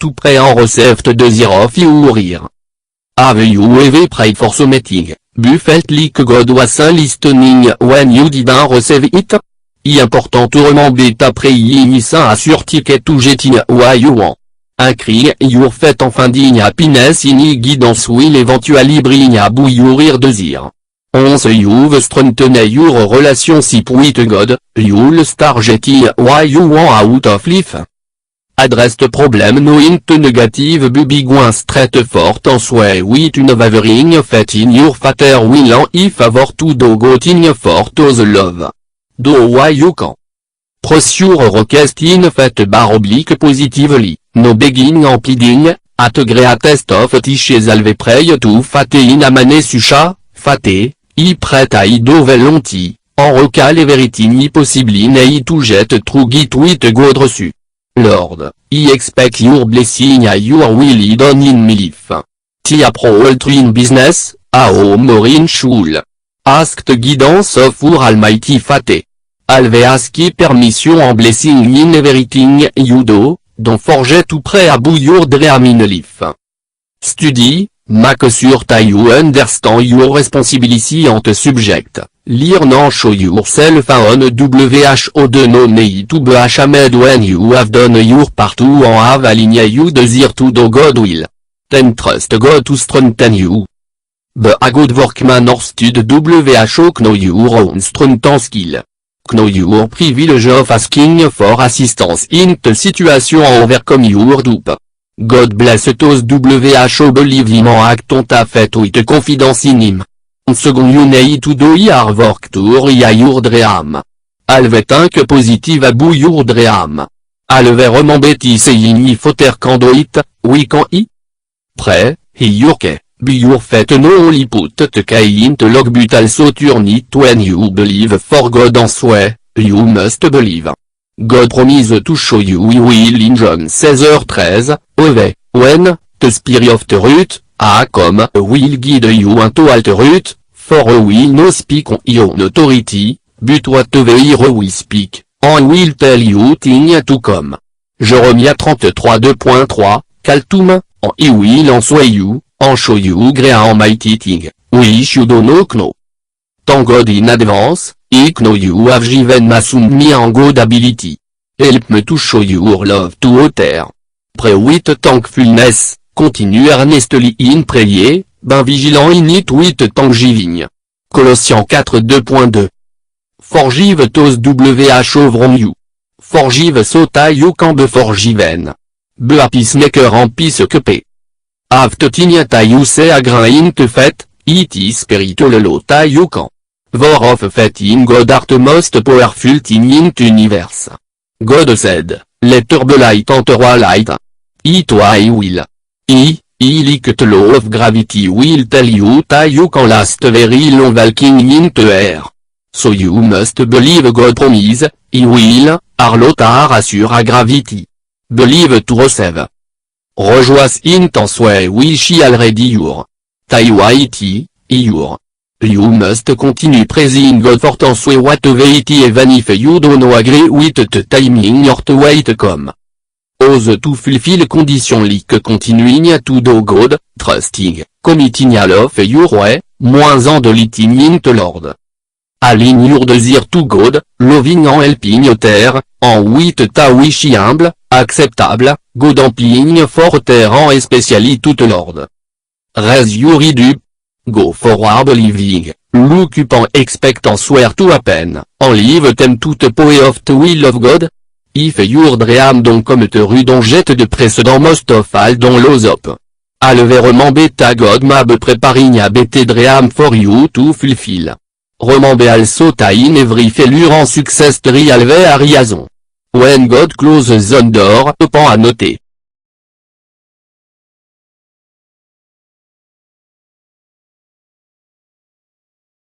tout prêt en receive de zero fourir. Have you ever prayed for something, but felt like God wasn't listening when you didn't receive it? Important to remember ta praying is a sure ticket to getting what you want. Un cri your faith en finding happiness in guidance will eventually bring about your desire. Once you've strengthened your relationship with God, you'll start getting what you want out of life. Address the problem knowing the negative but big one straight forth en soi with unwavering faith in your Father will en favor to do good in for those love. Do what you can. Pursue request in faith / positively, no begging and pleading, at greatest of tishes alve pray to fate in amane sucha, fate, I prête à do volonti, en recal everything possible nei to jet true git with God reçu. Lord, I expect your blessing and your will done in my life. Tia pro ultra in business, a home or in school. Ask the guidance of our almighty fate. Alve ask permission and blessing in everything you do, don't forget to pray about your dream in life. Study, make sure that you understand your responsibility and subject. Learn and show yourself on who de no need to be ashamed when you have done your part to and have aligned you desire to do God will. Then trust God to strengthen you. Be a good workman or stud who know your own strength and skill. Know your privilege of asking for assistance in the situation and overcome your doubt. God bless those who believe him and act on ta faith with confidence in him. Second you need to do your work to reach your dream. Alve think positive about your dream. Alve remember to saying if other can do it, we can I. Pray, your key, be your faith no only put the key in the log but also turn it when you believe for God and swear, you must believe. God promise to show you we will in John 16:13, when, the spirit of the truth, come will guide you into all truth, for we will no speak on your authority, but whatever he will speak, and will tell you things to come. Jeremiah 33 2.3, Caltum, and he will answer you, and show you great and mighty thing, which you do not know. Thank God in advance, I know you have given me and good ability. Help me to show your love to others. Pray with thankfulness, continue earnestly in prayer, ben vigilant in it with thanksgiving. Colossiens 4 2.2. Forgive those who wrong you. Forgive so that you can be forgiven. Be a peacemaker and peacekeeper. Have the thing that you say agree in the faith, it is spiritual law that you can. For of faith in God are the most powerful thing in the universe. God said, let there be light and there was light. It I will. I like the law of gravity will tell you that you can last very long walking in the air. So you must believe God promise, he will, arlo tar assure a gravity. Believe to receive. Rejoice in ton way which already your. Taiwaiti, your. You must continue praising God for ton way whatever it even if you don't agree with the timing or the way to come. Ose to fulfill condition like continuing to do God, trusting, committing all of your way, moins en deleting in the Lord. Align your desire to God, loving and helping others, and with ta wish humble, acceptable, God employing for others and especially to the Lord. Raise your head up. Go forward believing, look up and expect and swear to happen, and live them to the power of the will of God. If your dream don't come to ru don't jet de précédent most of all don't lose up. Alve remember that God may be preparing a better dream for you to fulfill. Remember also that in every failure and success there alve a reason. When God closes the door, open a note.